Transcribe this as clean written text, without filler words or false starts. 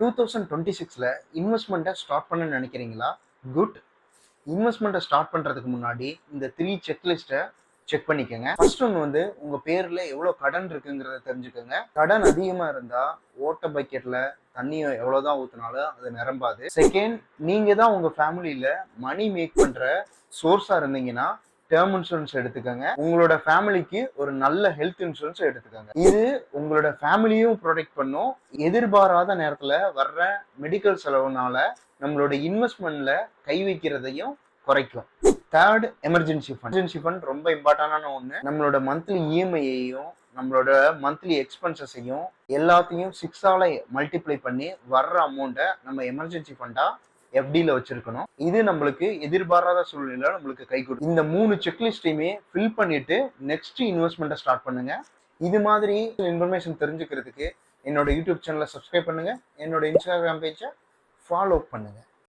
2026ல இன்வெஸ்ட்மெண்ட்டை start பண்ண நினைக்கிறீங்களா? Good. இன்வெஸ்ட்மெண்ட்டை start பண்றதுக்கு முன்னாடி இந்த 3 செக்லிஸ்ட்டை செக் பண்ணிக்கோங்க. ஃபர்ஸ்ட் ஒன்று வந்து உங்க பேர்ல எவ்வளோ கடன் இருக்குங்கிறத தெரிஞ்சுக்கோங்க. கடன் அதிகமா இருந்தா ஓட்ட பக்கெட்ல தண்ணியை எவ்வளவுதான் ஊத்தினாலும் அது நிரம்பாது. செகண்ட், நீங்க தான் உங்க ஃபேமிலியில மணி மேக் பண்ற சோர்ஸா இருந்தீங்கன்னா டேர்ம் இன்சூரன்ஸ் எடுத்துக்கோங்க. உங்களோட ஃபேமிலிக்கு ஒரு நல்ல ஹெல்த் இன்சூரன்ஸ் எடுத்துக்கோங்க. இது உங்களோட ஃபேமிலியும் ப்ரொடெக்ட் பண்ணும். எதிர்பாராத நேரத்துல வர்ற மெடிக்கல் செலவுனால நம்மளோட இன்வெஸ்ட்மெண்ட்ல கை வைக்கிறதையும் குறைக்கும். Third, emergency fund. Emergency fund ரொம்ப இம்பார்ட்டன்டான ஒன்று. நம்மளோட மந்த்லி இஎம்ஐயையும் நம்மளோட மந்த்லி எக்ஸ்பென்சஸையும் எல்லாத்தையும் 6ஆல மல்டிப்ளை பண்ணி வர்ற அமௌண்ட்டை நம்ம எமர்ஜென்சி ஃபண்டா எஃப்டியில் வச்சிருக்கணும். இது நம்மளுக்கு எதிர்பாராத சூழ்நிலை நம்மளுக்கு கை கொடுக்கும். இந்த 3 செக்லிஸ்டையுமே ஃபில் பண்ணிட்டு நெக்ஸ்ட் இன்வெஸ்ட்மெண்ட்டை ஸ்டார்ட் பண்ணுங்க. இது மாதிரி இன்ஃபர்மேஷன் தெரிஞ்சுக்கிறதுக்கு என்னோட யூடியூப் சேனலை சப்ஸ்கிரைப் பண்ணுங்க. என்னோட இன்ஸ்டாகிராம் பேஜை ஃபாலோ பண்ணுங்க.